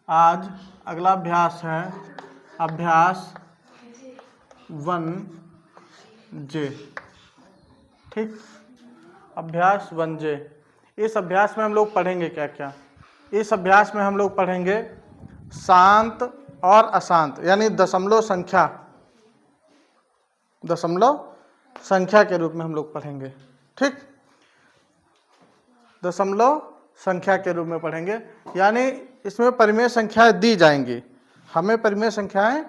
आज अगला अभ्यास है अभ्यास 1J। ठीक, अभ्यास 1J। इस अभ्यास में हम लोग पढ़ेंगे क्या क्या? इस अभ्यास में हम लोग पढ़ेंगे शांत और अशांत, यानी दशमलव संख्या के रूप में हम लोग पढ़ेंगे। ठीक, दशमलव संख्या के रूप में पढ़ेंगे, यानी इसमें परिमेय संख्याएं दी जाएंगी, हमें परिमेय संख्याएं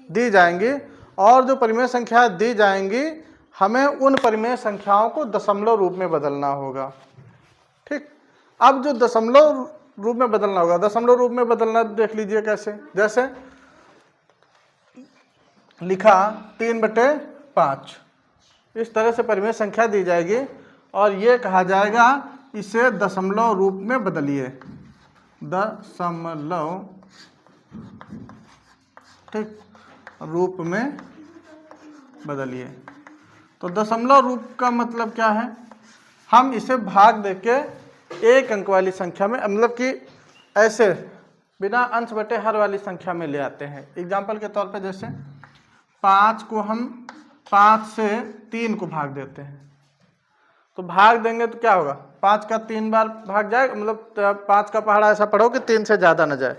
दी जाएंगी, और जो परिमेय संख्याएं दी जाएंगी हमें उन परिमेय संख्याओं को दशमलव रूप में बदलना होगा। ठीक, अब जो दशमलव रूप में बदलना होगा, दशमलव रूप में बदलना देख लीजिए कैसे। जैसे लिखा 3/5, इस तरह से परिमेय संख्या दी जाएगी और ये कहा जाएगा इसे दशमलव रूप में बदलिए, दशमलव ठीक रूप में बदलिए। तो दशमलव रूप का मतलब क्या है? हम इसे भाग देके एक अंक वाली संख्या में, मतलब कि ऐसे बिना अंश बटे हर वाली संख्या में ले आते हैं। एग्जाम्पल के तौर पे जैसे 5 को हम 5 से 3 को भाग देते हैं, तो भाग देंगे तो क्या होगा? 5 का 3 बार भाग जाएगा, मतलब 5 का पहाड़ा ऐसा पढ़ो कि 3 से ज़्यादा न जाए,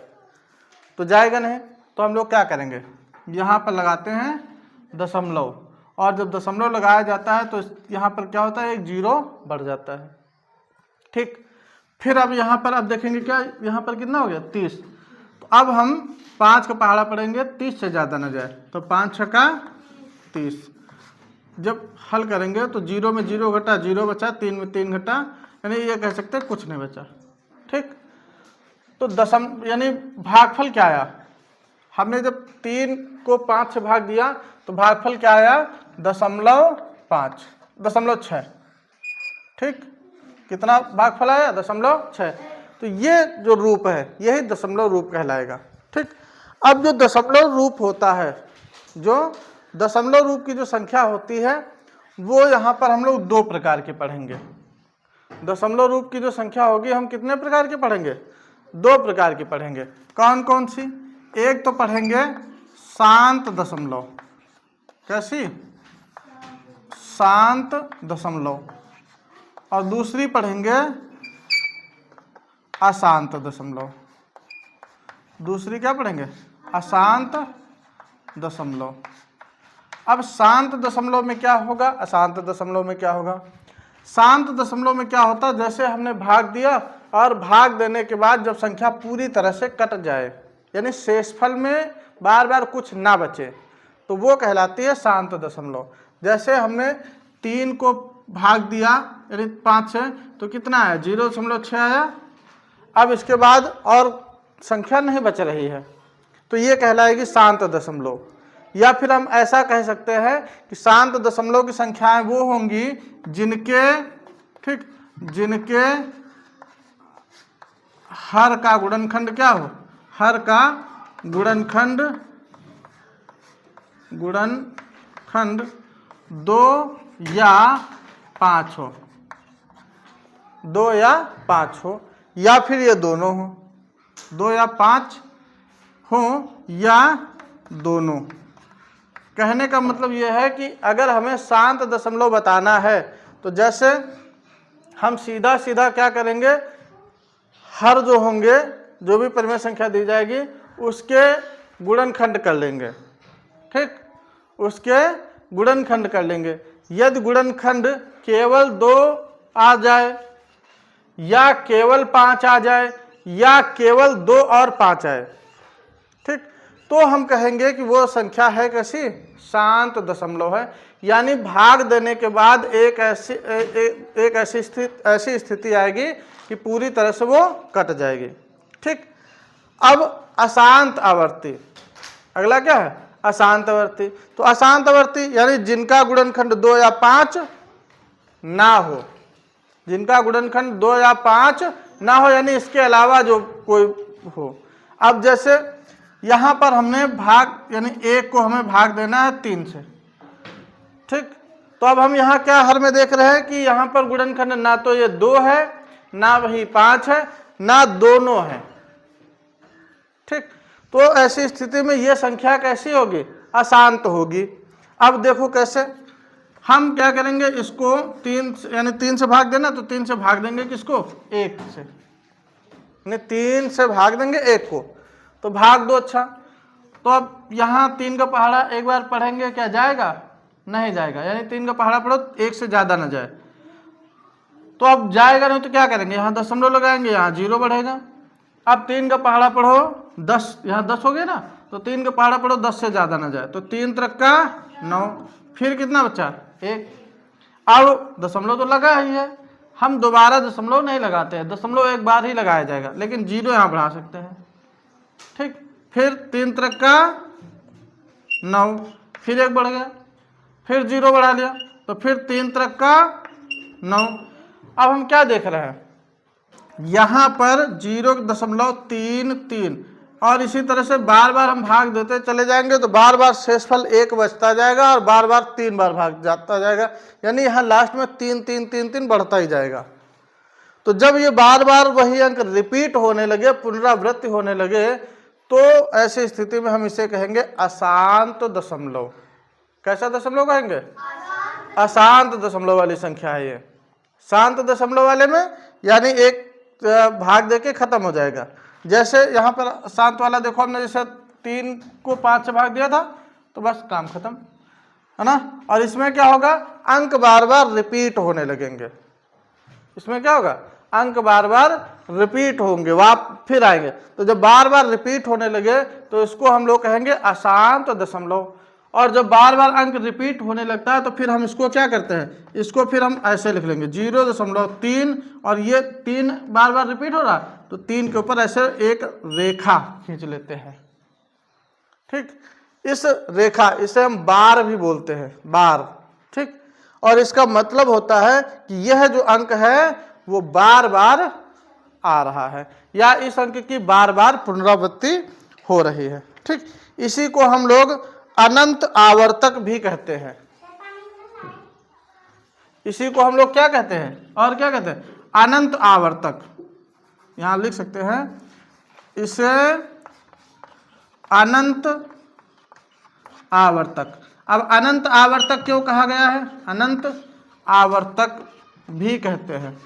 तो जाएगा नहीं। तो हम लोग क्या करेंगे, यहाँ पर लगाते हैं दशमलव, और जब दशमलव लगाया जाता है तो यहाँ पर क्या होता है, एक 0 बढ़ जाता है। ठीक, फिर अब यहाँ पर अब देखेंगे क्या, यहाँ पर कितना हो गया 30। तो अब हम 5 का पहाड़ा पढ़ेंगे 30 से ज़्यादा न जाए, तो 5 छक्का 30। जब हल करेंगे तो 0 में 0 घटा 0 बचा, 3 में 3 घटा, यानी ये कह सकते हैं कुछ नहीं बचा। ठीक, तो यानी भागफल क्या आया? हमने जब 3 को 5 से भाग दिया तो भागफल क्या आया? 0.6। ठीक, कितना भागफल आया? 0.6। तो ये जो रूप है यही दशमलव रूप कहलाएगा। ठीक, अब जो दशमलव रूप होता है, जो दशमलव रूप की जो संख्या होती है वो यहाँ पर हम लोग 2 प्रकार की पढ़ेंगे। दशमलव रूप की जो संख्या होगी हम कितने प्रकार की पढ़ेंगे? 2 प्रकार की पढ़ेंगे। कौन कौन सी? एक तो पढ़ेंगे शांत दशमलव। कैसी? शांत दशमलव। और दूसरी पढ़ेंगे अशांत दशमलव। दूसरी क्या पढ़ेंगे? अशांत दशमलव। अब शांत दशमलव में क्या होगा, अशांत दशमलव में क्या होगा? शांत दशमलव में क्या होता है, जैसे हमने भाग दिया और भाग देने के बाद जब संख्या पूरी तरह से कट जाए, यानी शेषफल में बार बार कुछ ना बचे, तो वो कहलाती है शांत दशमलव। जैसे हमने 3 को भाग दिया यानी 5 से, तो कितना आया? 0.6 आया। अब इसके बाद और संख्या नहीं बच रही है, तो ये कहलाएगी शांत दशमलव। या फिर हम ऐसा कह सकते हैं कि शांत दशमलव की संख्याएं वो होंगी जिनके हर का गुणनखंड क्या हो? हर का गुणनखंड 2 या 5 हो, 2 या 5 हो, या फिर ये दोनों हो, 2 या 5 हो या दोनों। कहने का मतलब यह है कि अगर हमें शांत दशमलव बताना है तो जैसे हम सीधा सीधा क्या करेंगे, हर जो होंगे, जो भी परिमेय संख्या दी जाएगी उसके गुणनखंड कर लेंगे। ठीक, उसके गुणनखंड कर लेंगे। यदि गुणनखंड केवल 2 आ जाए, या केवल 5 आ जाए, या केवल 2 और 5 आए, ठीक, तो हम कहेंगे कि वो संख्या है कैसी? शांत दशमलव है। यानी भाग देने के बाद एक ऐसी स्थिति आएगी कि पूरी तरह से वो कट जाएगी। ठीक, अब अशांत आवर्ती, अगला क्या है? अशांत आवर्ती। तो अशांत आवर्ती यानी जिनका गुणनखंड 2 या 5 ना हो, जिनका गुणनखंड 2 या 5 ना हो, यानी इसके अलावा जो कोई हो। अब जैसे यहाँ पर हमने भाग, यानी 1 को हमें भाग देना है 3 से। ठीक, तो अब हम यहाँ क्या हर में देख रहे हैं कि यहाँ पर गुणनखंड ना तो ये 2 है, ना वही 5 है, ना दोनों है। ठीक। तो ऐसी स्थिति में ये संख्या कैसी होगी, अशांत होगी। अब देखो कैसे, हम क्या करेंगे, इसको 3 यानी 3 से भाग देना, तो 3 से भाग देंगे किसको, 1 से, यानी 3 से भाग देंगे 1 को, तो भाग दो। अच्छा, तो अब यहाँ 3 का पहाड़ा एक बार पढ़ेंगे, क्या जाएगा, नहीं जाएगा, यानी 3 का पहाड़ा पढ़ो 1 से ज़्यादा ना जाए। तो अब जाएगा नहीं तो क्या करेंगे, यहाँ दशमलव लगाएंगे, यहाँ 0 बढ़ेगा। अब 3 का पहाड़ा पढ़ो 10, यहाँ 10 हो गया ना, तो 3 का पहाड़ा पढ़ो 10 से ज़्यादा ना जाए, तो 3 त्रिक का 9, फिर कितना बचा, 1। अब दशमलव तो लगा ही है, हम दोबारा दशमलव नहीं लगाते हैं, दशमलव एक बार ही लगाया जाएगा, लेकिन 0 यहाँ बढ़ा सकते हैं। ठीक, फिर 3 त्रिक का 9, फिर 1 बढ़ गया, फिर 0 बढ़ा लिया, तो फिर 3 त्रिक का 9। अब हम क्या देख रहे हैं, यहाँ पर 0.33, और इसी तरह से बार बार हम भाग देते चले जाएंगे, तो बार बार शेषफल 1 बचता जाएगा और बार बार 3 बार भाग जाता जाएगा, यानी यहाँ लास्ट में 3 3 3 3 बढ़ता ही जाएगा। तो जब ये बार बार वही अंक रिपीट होने लगे, पुनरावृत्ति होने लगे, तो ऐसी स्थिति में हम इसे कहेंगे अशांत दशमलव। कैसा दशमलव कहेंगे, अशांत दशमलव वाली संख्या है ये। शांत दशमलव वाले में यानी एक भाग देके खत्म हो जाएगा। जैसे यहाँ पर शांत वाला देखो, हमने जैसे 3 को 5 से भाग दिया था, तो बस काम खत्म, है ना। और इसमें क्या होगा, अंक बार बार रिपीट होने लगेंगे। इसमें क्या होगा, अंक बार बार रिपीट होंगे, वाप फिर आएंगे। तो जब बार बार रिपीट होने लगे तो इसको हम लोग कहेंगे अशांत दशमलव। और जब बार बार अंक रिपीट होने लगता है तो फिर हम इसको क्या करते हैं, इसको फिर हम ऐसे लिख लेंगे 0.3, और ये 3 बार बार रिपीट हो रहा, तो 3 के ऊपर ऐसे एक रेखा खींच लेते हैं। ठीक, इस रेखा, इसे हम बार भी बोलते हैं, बार। ठीक, और इसका मतलब होता है कि यह जो अंक है वो बार बार आ रहा है, या इस अंक की बार बार पुनरावृत्ति हो रही है। ठीक, इसी को हम लोग अनंत आवर्तक भी कहते हैं। इसी को हम लोग क्या कहते हैं, और क्या कहते हैं, अनंत आवर्तक। यहां लिख सकते हैं इसे अनंत आवर्तक। अब अनंत आवर्तक क्यों कहा गया है, अनंत आवर्तक भी कहते हैं,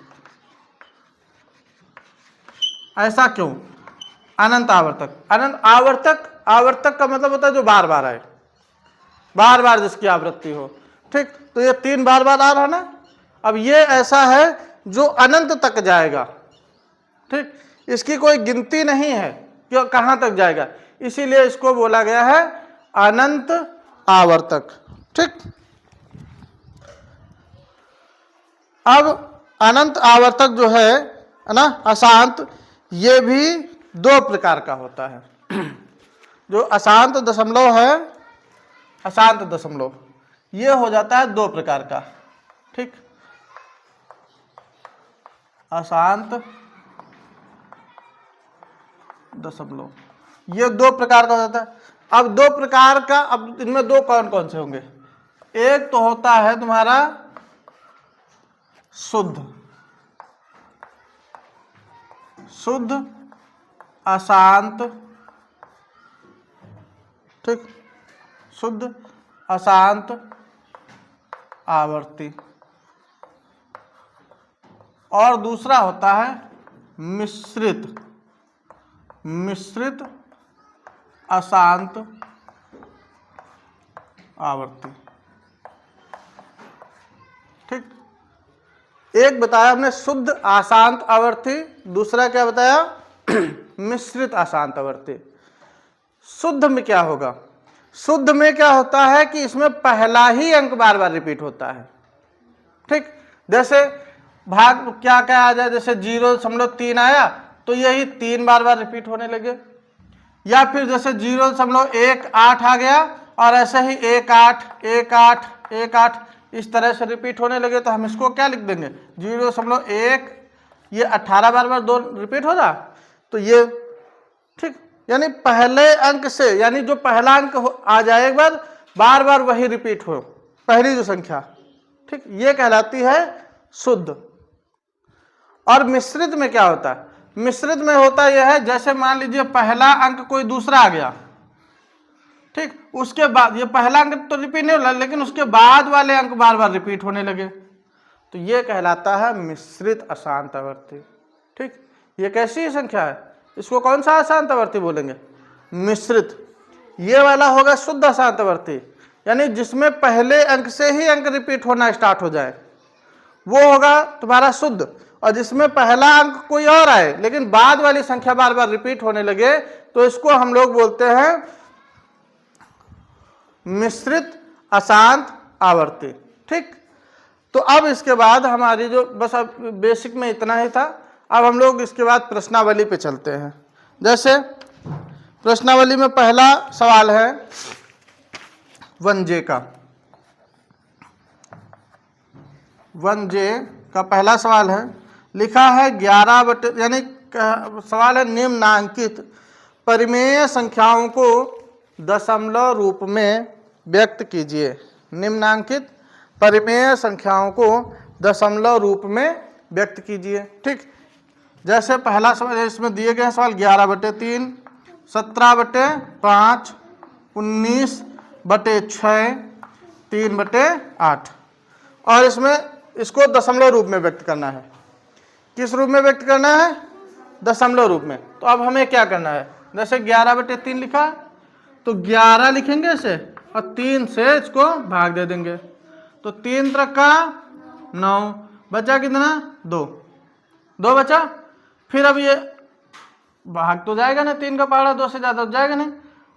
ऐसा क्यों, अनंत आवर्तक। अनंत आवर्तक, आवर्तक का मतलब होता है जो बार बार आए, बार बार जिसकी आवृत्ति हो। ठीक, तो ये 3 बार बार आ रहा ना, अब ये ऐसा है जो अनंत तक जाएगा। ठीक, इसकी कोई गिनती नहीं है कि कहां तक जाएगा, इसीलिए इसको बोला गया है अनंत आवर्तक। ठीक, अब अनंत आवर्तक जो है ना, अशांत, ये भी 2 प्रकार का होता है। जो अशांत दशमलव है, अशांत दशमलव, ये हो जाता है 2 प्रकार का। ठीक, अशांत दशमलव, ये 2 प्रकार का हो जाता है। अब 2 प्रकार का, अब इनमें 2 कौन कौन से होंगे, एक तो होता है तुम्हारा शुद्ध, शुद्ध अशांत। ठीक, शुद्ध अशांत आवर्ती, और दूसरा होता है मिश्रित, मिश्रित अशांत आवर्ती। ठीक, एक बताया हमने शुद्ध अशांत आवर्ती, दूसरा क्या बताया, मिश्रित अशांत आवर्ती। शुद्ध में क्या होगा, शुद्ध में क्या होता है कि इसमें पहला ही अंक बार बार रिपीट होता है। ठीक, जैसे भाग क्या क्या आ जाए, जैसे 0.3 आया तो यही 3 बार बार रिपीट होने लगे, या फिर जैसे 0.18 आ गया और ऐसे ही 1 8 1 8 1 8 इस तरह से रिपीट होने लगे, तो हम इसको क्या लिख देंगे, 0.1, ये 18 बार बार 2 रिपीट हो रहा, तो ये ठीक, यानी पहले अंक से, यानी जो पहला अंक आ जाए एक बार, बार बार वही रिपीट हो, पहली जो संख्या। ठीक, ये कहलाती है शुद्ध। और मिश्रित में क्या होता है, मिश्रित में होता यह है, जैसे मान लीजिए पहला अंक कोई दूसरा आ गया, ठीक, उसके बाद ये पहला अंक तो रिपीट नहीं होला, लेकिन उसके बाद वाले अंक बार बार रिपीट होने लगे, तो ये कहलाता है मिश्रित अशांत आवर्ती। ठीक, ये कैसी संख्या है, इसको कौन सा अशांत आवर्ती बोलेंगे, मिश्रित। ये वाला होगा शुद्ध अशांत आवर्ती, यानी जिसमें पहले अंक से ही अंक रिपीट होना स्टार्ट हो जाए, वो होगा तुम्हारा शुद्ध। और जिसमें पहला अंक कोई और आए लेकिन बाद वाली संख्या बार बार रिपीट होने लगे, तो इसको हम लोग बोलते हैं मिश्रित अशांत आवर्ती। ठीक, तो अब इसके बाद हमारी जो बस अब बेसिक में इतना ही था। अब हम लोग इसके बाद प्रश्नावली पे चलते हैं। जैसे प्रश्नावली में पहला सवाल है 1J का। 1J का पहला सवाल है, लिखा है 11 बटे, यानी सवाल है निम्नांकित परिमेय संख्याओं को दशमलव रूप में व्यक्त कीजिए। निम्नांकित परिमेय संख्याओं को दशमलव रूप में व्यक्त कीजिए। ठीक, जैसे पहला सवाल इसमें दिए गए सवाल 11/3, 17/5, 19/6, 3/8, और इसमें इसको दशमलव रूप में व्यक्त करना है। किस रूप में व्यक्त करना है, दशमलव रूप में। तो अब हमें क्या करना है, जैसे 11/3 लिखा तो 11 लिखेंगे इसे और 3 से इसको भाग दे देंगे, तो 3 3 का 9, बचा कितना 2 बचा। फिर अब ये भाग तो जाएगा ना, 3 का पहाड़ा 2 से ज़्यादा जाएगा नहीं,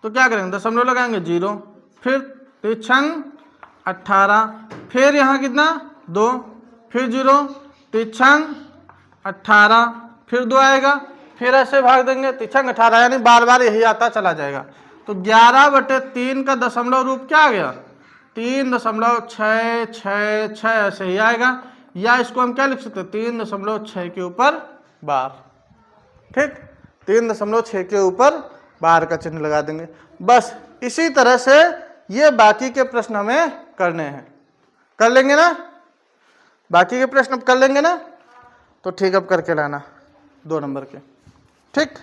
तो क्या करेंगे, दशमलव लगाएंगे 0, फिर 3 18, फिर यहाँ कितना 2, फिर 0, 3 18, फिर 2 आएगा, फिर ऐसे भाग देंगे 3 18, यानी बार बार यही आता चला जाएगा। तो 11/3 का दशमलव रूप क्या आ गया, 3.666 ऐसे ही आएगा, या इसको हम क्या लिख सकते हैं, 3.6 के ऊपर बार। ठीक, 3.6 के ऊपर बार का चिन्ह लगा देंगे। बस इसी तरह से ये बाकी के प्रश्न हमें करने हैं, कर लेंगे ना, बाकी के प्रश्न अब कर लेंगे ना, तो ठीक, अब करके लाना 2 नंबर के। ठीक,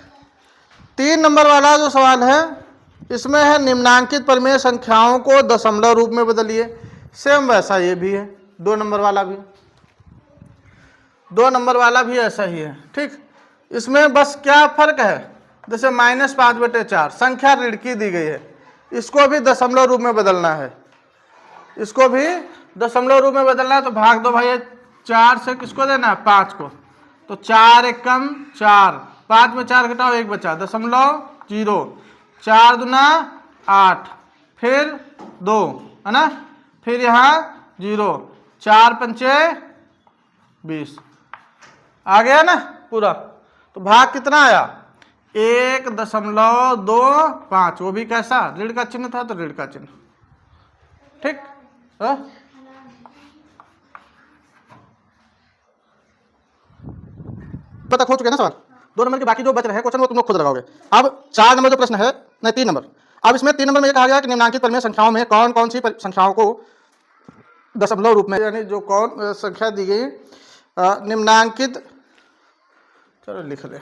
3 नंबर वाला जो सवाल है इसमें है निम्नांकित परिमेय संख्याओं को दशमलव रूप में बदलिए। सेम वैसा ये भी है, 2 नंबर वाला भी, 2 नंबर वाला भी ऐसा ही है। ठीक, इसमें बस क्या फर्क है, जैसे -5/4 संख्या ऋण की दी गई है, इसको भी दशमलव रूप में बदलना है, इसको भी दशमलव रूप में बदलना है। तो भाग दो भाई, 4 से किसको देना है, 5 को, तो 4 1 कम 4, 5 में 4 घटाओ 1 बचा, 0.0, 4 दूना 8, फिर 2 है ना, फिर यहाँ 0, 4 पंचे 20, आ गया ना पूरा। तो भाग कितना आया, 1.25, वो भी कैसा, ऋण का चिन्ह था तो ऋण का चिन्ह। ठीक, पता हो चुके ना सवाल। 2 नंबर के बाकी जो बच रहे हैं क्वेश्चन वो तुम लोग खुद लगाओगे। अब 4 नंबर जो प्रश्न है, नहीं 3 नंबर, अब इसमें 3 नंबर में ये कहा गया कि निम्नांकित परिमेय संख्याओं में कौन कौन सी संख्याओं को दशमलव रूप में, यानी जो कौन संख्या दी गई निम्नांकित, चलो लिख ले,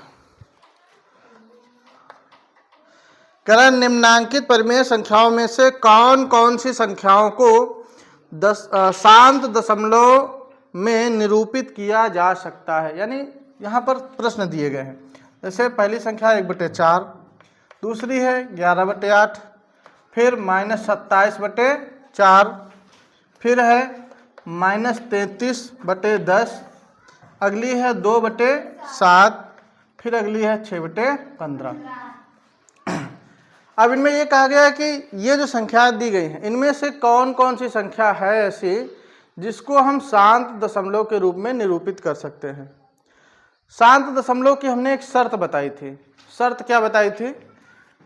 करण निम्नांकित परिमेय संख्याओं में से कौन कौन सी संख्याओं को शांत दशमलव में निरूपित किया जा सकता है। यानी यहाँ पर प्रश्न दिए गए हैं, जैसे पहली संख्या 1/4, दूसरी है 11/8, फिर -27/4, फिर है -33/10, अगली है 2/7, फिर अगली है 6/15। अब इनमें ये कहा गया है कि ये जो संख्या दी गई हैं इनमें से कौन कौन सी संख्या है ऐसी जिसको हम शांत दशमलव के रूप में निरूपित कर सकते हैं। शांत दशमलव की हमने एक शर्त बताई थी। शर्त क्या बताई थी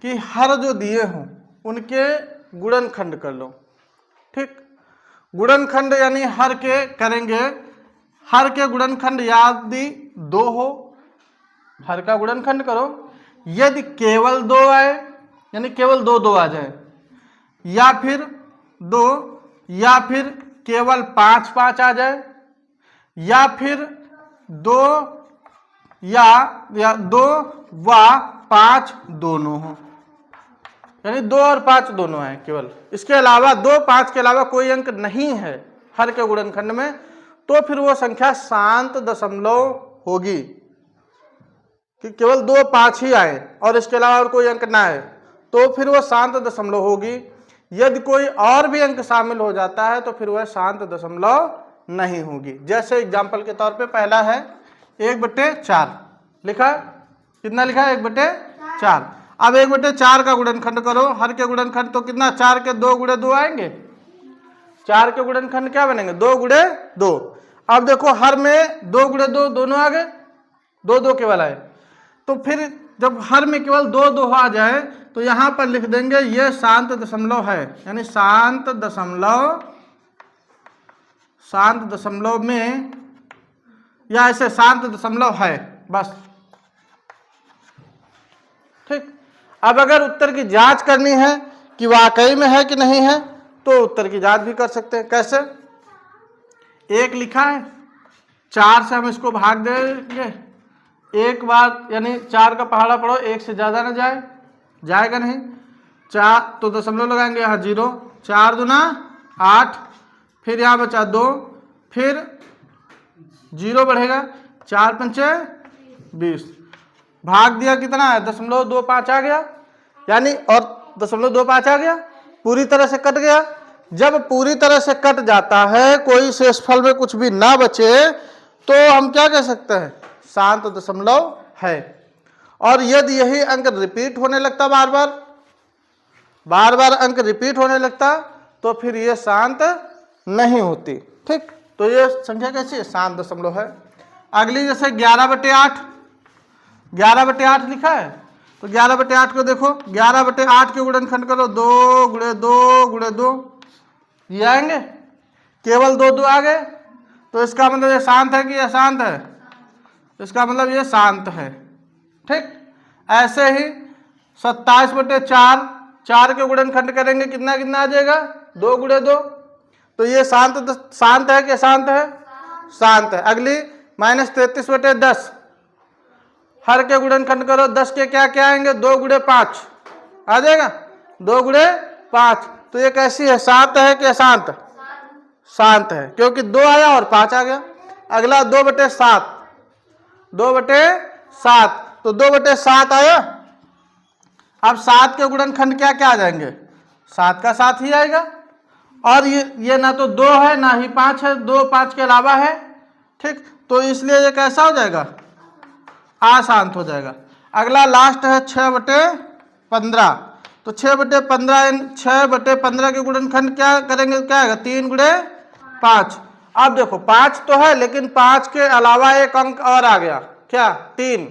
कि हर जो दिए हों उनके गुणनखंड कर लो। ठीक, गुणनखंड यानी हर के करेंगे, हर के गुणनखंड यदि 2 हो, हर का गुणनखंड करो, यदि केवल 2 आए यानी केवल 2 2 आ जाए, या फिर 2, या फिर केवल 5 5 आ जाए, या फिर 2 या 2 व 5 दोनों हो, यानी 2 और 5 दोनों हैं केवल, इसके अलावा 2 5 के अलावा कोई अंक नहीं है हर के गुणनखंड में, तो फिर वो संख्या शांत दशमलव होगी कि केवल 2 5 ही आए और इसके अलावा और कोई अंक ना आए, तो फिर वो शांत दशमलव होगी। यदि कोई और भी अंक शामिल हो जाता है तो फिर वह शांत दशमलव नहीं होगी। जैसे एग्जाम्पल के तौर पे पहला है 1/4 लिखा है, कितना लिखा है 1/4। अब 1/4 का गुणनखंड करो, हर के गुणनखंड तो कितना 4 के 2 गुणे 2 आएंगे, 4 के गुणनखंड क्या बनेंगे 2 गुणे 2। अब देखो हर में 2 गुणे 2 दोनों आ गए, 2 2 केवल आए, तो फिर जब हर में केवल 2 2 आ जाए तो यहां पर लिख देंगे ये शांत दशमलव है, यानी शांत दशमलव में, या ऐसे शांत दशमलव है बस, ठीक। अब अगर उत्तर की जांच करनी है कि वाकई में है कि नहीं है, तो उत्तर की जांच भी कर सकते हैं। कैसे, 1 लिखा है, 4 से हम इसको भाग देंगे एक बार, यानी 4 का पहाड़ा पढ़ो, 1 से ज्यादा ना जाए, जाएगा नहीं, 4 तो दशमलव लगाएंगे यहाँ 0, 4 दूना 8, फिर यहाँ बचा 2, फिर 0 बढ़ेगा, 4 पंचे 20, भाग दिया कितना है 0.25 आ गया, यानी और 0.25 आ गया, पूरी तरह से कट गया। जब पूरी तरह से कट जाता है, कोई शेषफल में कुछ भी ना बचे, तो हम क्या कह सकते हैं शांत दशमलव है। और यदि यही अंक रिपीट होने लगता बार बार अंक रिपीट होने लगता, तो फिर ये शांत नहीं होती, ठीक। तो ये संख्या कैसी है, शांत दशमलव है। अगली जैसे 11/8, 11/8 लिखा है, तो 11/8 को देखो, 11/8 के गुणनखंड करो, 2 गुणे 2 गुणे 2, ये आएंगे, केवल 2 2 आ गए, तो इसका मतलब ये शांत है कि अशांत है, इसका मतलब ये शांत है, ठीक। ऐसे ही 27/4, 4 के गुणनखंड करेंगे, कितना कितना आ जाएगा 2 गुणे 2, तो ये शांत है कि अशांत है, शांत है। अगली -33/10, हर के गुणनखंड करो, 10 के क्या क्या आएंगे 2 गुणे 5 आ जाएगा, 2 गुणे 5, तो ये कैसी है, शांत है कि अशांत, शांत है, क्योंकि 2 आया और 5 आ गया। अगला 2/7, 2/7, तो 2/7 आया। अब 7 के गुणनखंड क्या क्या आ जाएंगे, 7 का 7 ही आएगा, और ये ना तो 2 है ना ही 5 है, 2 5 के अलावा है, ठीक। तो इसलिए ये कैसा हो जाएगा, अशांत हो जाएगा। अगला लास्ट है 6/15, तो 6/15 के गुणनखंड क्या करेंगे, क्या आएगा 3 गुणे 5। अब देखो 5 तो है, लेकिन 5 के अलावा एक अंक और आ गया, क्या 3,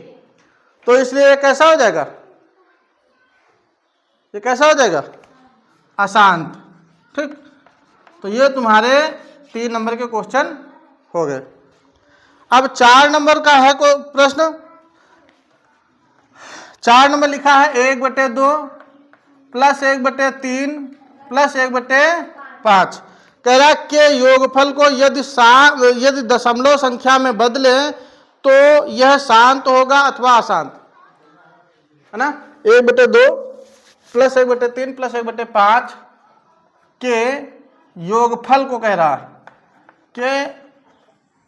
तो इसलिए ये कैसा हो जाएगा, ये कैसा हो जाएगा, अशांत, ठीक। तो ये तुम्हारे 3 नंबर के क्वेश्चन हो गए। अब 4 नंबर का है कोई प्रश्न, 4 नंबर लिखा है 1/2 प्लस 1/3 प्लस 1/5, कह रहा के योगफल को यदि दशमलव संख्या में बदले तो यह शांत होगा अथवा अशांत, है ना। 1/2 प्लस 1/3 प्लस 1/5 के योगफल को कह रहा है कि,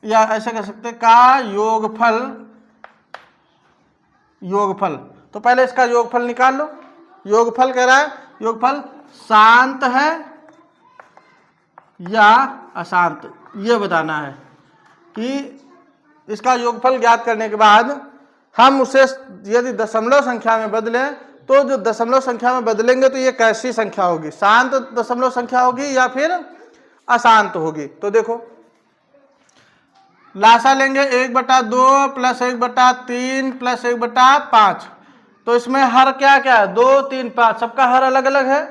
या ऐसे कह सकते का योगफल, तो पहले इसका योगफल निकाल लो। योगफल कह रहा है, योगफल शांत है या अशांत, ये बताना है कि इसका योगफल ज्ञात करने के बाद हम उसे यदि दशमलव संख्या में बदलें, तो जो दशमलव संख्या में बदलेंगे तो ये कैसी संख्या होगी, शांत दशमलव संख्या होगी या फिर अशांत होगी। तो देखो लासा लेंगे 1/2 प्लस 1/3 प्लस 1/5, तो इसमें हर क्या क्या है 2 3 5, सबका हर अलग अलग है,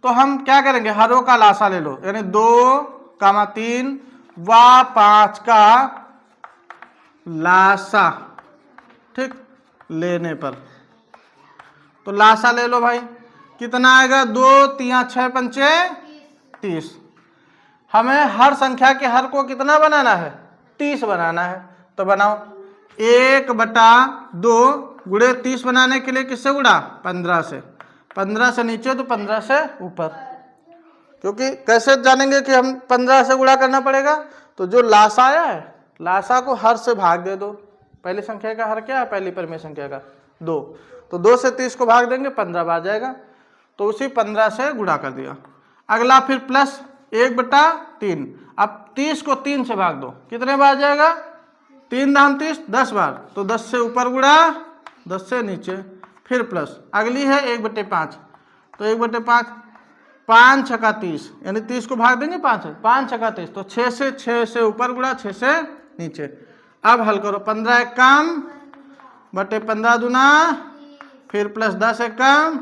तो हम क्या करेंगे हरों का लासा ले लो, यानी 2, 3 व 5 का लासा, ठीक, लेने पर तो लासा ले लो भाई, कितना आएगा 2 3 6 पंचे 30। हमें हर संख्या के हर को कितना बनाना है 30 बनाना है, तो बनाओ 1/2 गुणे 30 बनाने के लिए किससे गुणा? 15 से। 15 से नीचे तो 15 से ऊपर, क्योंकि कैसे जानेंगे कि हम 15 से गुणा करना पड़ेगा? तो जो लासा आया है, लासा को हर से भाग दे दो। पहली संख्या का हर क्या है? पहली परिमेय संख्या का 2, तो 2 से 30 को भाग देंगे, 15 आ जाएगा, तो उसी 15 से गुणा कर दिया। अगला फिर प्लस 1/3, अब 30 को 3 से भाग दो, कितने बार जाएगा? 3 दाम 30, 10 बार, तो 10 से ऊपर गुणा, 10 से नीचे, फिर प्लस। अगली है 1/5, तो 1/5, 5 छका 30, यानी 30 को भाग देंगे 5 से, 5 छका 30, तो 6 से ऊपर गुणा, 6 से नीचे। अब हल करो, 15 एक कम बटे 15 दूना, फिर प्लस 10 एक कम,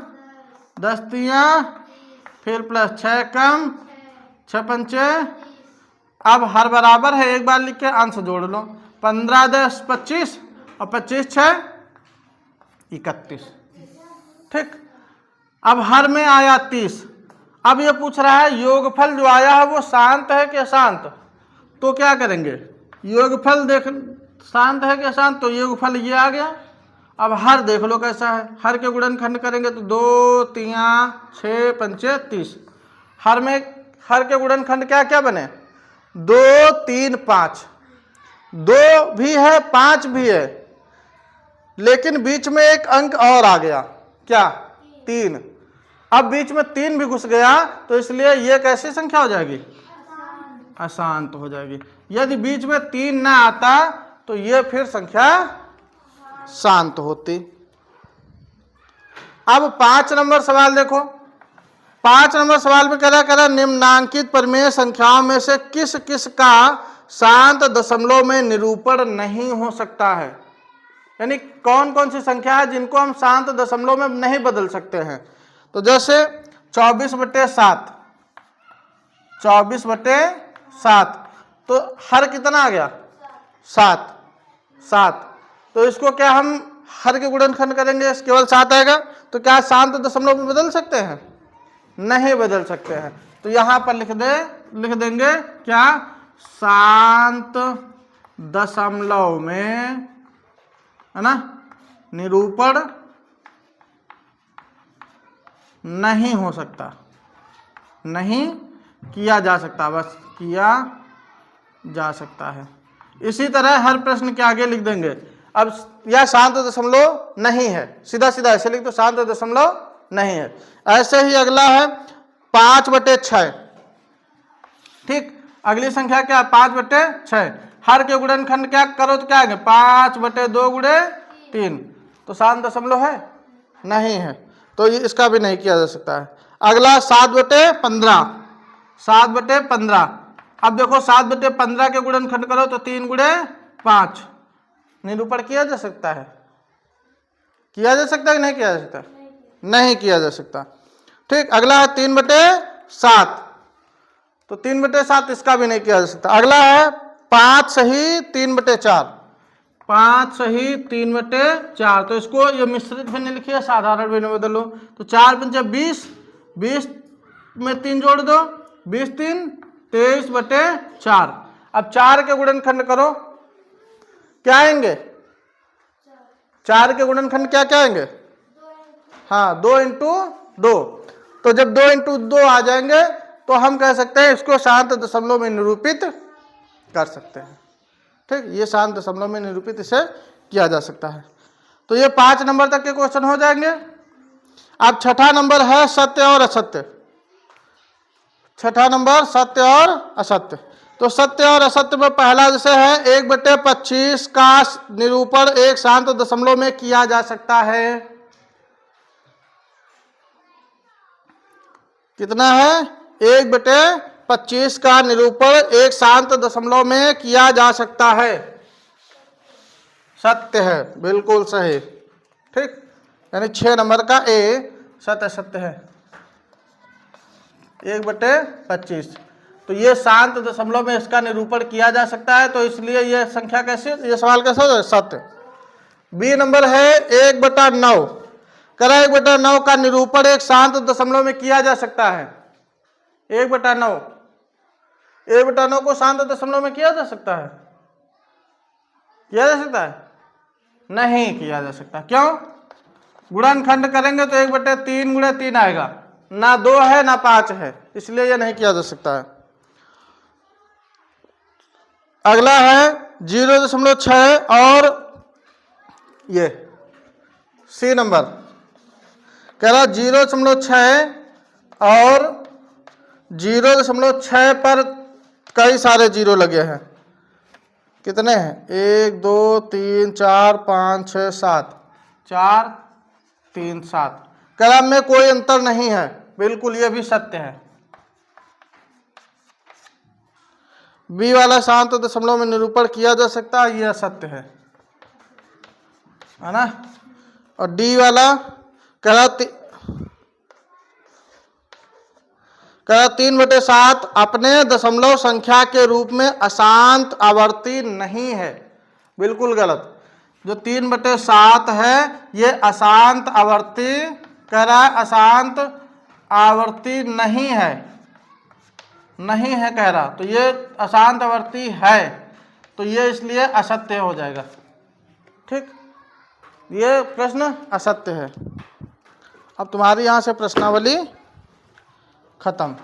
10 तिया, फिर प्लस 6 कम, 6 पंचे। अब हर बराबर है, एक बार लिख के अंश जोड़ लो, 15 10 25 और 25 6 31। ठीक, अब हर में आया 30। अब ये पूछ रहा है योगफल जो आया है वो शांत है कि अशांत? तो क्या करेंगे? योगफल देख, शांत है कि अशांत? तो योगफल ये आ गया। अब हर देख लो कैसा है, हर के गुणनखंड करेंगे तो 2 तिया 6 पंचे 30। हर में हर के गुणनखंड क्या क्या बने? 2 3 5, 2 भी है 5 भी है, लेकिन बीच में एक अंक और आ गया, क्या? 3। अब बीच में 3 भी घुस गया, तो इसलिए ये कैसी संख्या हो जाएगी? अशांत हो जाएगी। यदि बीच में 3 ना आता तो ये फिर संख्या शांत होती। अब 5 नंबर सवाल देखो। 5 नंबर सवाल में कह रहा निम्नांकित परिमेय संख्याओं में से किस किस का शांत दशमलव में निरूपण नहीं हो सकता है? यानी कौन कौन सी संख्या है जिनको हम शांत दशमलव में नहीं बदल सकते हैं? तो जैसे 24/7, 24/7, तो हर कितना आ गया? 7। तो इसको क्या हम हर के गुणनखंड करेंगे, केवल 7 आएगा, तो क्या शांत दशमलव में बदल सकते हैं? नहीं बदल सकते हैं। तो यहां पर लिख देंगे क्या? शांत दशमलव में, है ना, निरूपण नहीं हो सकता, नहीं किया जा सकता, बस किया जा सकता है। इसी तरह हर प्रश्न के आगे लिख देंगे अब यह शांत दशमलव नहीं है, सीधा सीधा ऐसे लिख दो, शांत दशमलव नहीं है। ऐसे ही अगला है 5/6। ठीक, अगली संख्या क्या? 5/6। हर के गुणनखंड क्या करो तो क्या आएंगे? 5/2 गुणे 3, तो शांत दशमलव है? नहीं है, तो ये इसका भी नहीं किया जा सकता है। अगला 7/15, 7/15। अब देखो 7/15 के गुणनखंड करो तो 3 गुणे 5, निरूपण किया जा सकता है? किया जा सकता है कि नहीं किया जा सकता? नहीं किया जा सकता। ठीक, अगला है 3/7, तो 3/7 इसका भी नहीं किया जा सकता। अगला है 5 सही 3/4, 5 सही 3/4, तो इसको ये मिश्रित भी नहीं लिखिए, साधारण भी नहीं बदलो, तो 4 पंचे 20, 20 में 3 जोड़ दो, 20 3 23/4। अब 4 के गुणनखंड करो, क्या आएंगे? 4 के गुणनखंड क्या क्या आएंगे? हाँ, 2 × 2, तो जब 2 × 2 आ जाएंगे तो हम कह सकते हैं इसको शांत दशमलव में निरूपित कर सकते हैं। ठीक, ये शांत दशमलव में निरूपित इसे किया जा सकता है। तो ये 5 नंबर तक के क्वेश्चन हो जाएंगे। अब 6ठा नंबर है सत्य और असत्य। 6ठा नंबर सत्य और असत्य। तो सत्य और असत्य में पहला जैसे है 1/25 का निरूपण एक शांत दशमलव में किया जा सकता है। कितना है? 1/25 का निरूपण एक शांत दशमलव में किया जा सकता है। सत्य है, बिल्कुल सही। ठीक, यानी 6 नंबर का ए सत्य है, 1/25। तो ये शांत दशमलव में इसका निरूपण किया जा सकता है, तो इसलिए ये संख्या कैसे, ये सवाल कैसे हो जाए? सत्य। बी नंबर है 1/9, करा 1/9 का निरूपण एक शांत दशमलव में किया जा सकता है। 1/9, 1/9 को शांत दशमलव में किया जा सकता है? किया जा सकता है? नहीं किया जा सकता। क्यों? गुणनखंड करेंगे तो 1/3 गुणे 3 आएगा, ना 2 है ना 5 है, इसलिए यह नहीं किया जा सकता है। अगला है 0.6 और ये सी नंबर कह रहा 0.6 और 0.6 पर कई सारे जीरो लगे हैं। कितने हैं? 1 2 3 4 5 6 7, 4 3 7। कलम में कोई अंतर नहीं है, बिल्कुल ये भी सत्य है। बी वाला शांत दशमलव में निरूपण किया जा सकता है, यह असत्य है ना। और डी वाला कह 3/7 अपने दशमलव संख्या के रूप में अशांत आवर्ती नहीं है, बिल्कुल गलत। जो 3/7 है ये अशांत आवर्ती कह रहा है, अशांत आवर्ती नहीं है, नहीं है कह रहा, तो ये अशांत आवर्ती है, तो ये इसलिए असत्य हो जाएगा। ठीक, ये प्रश्न असत्य है। अब तुम्हारी यहां से प्रश्नावली खत्म।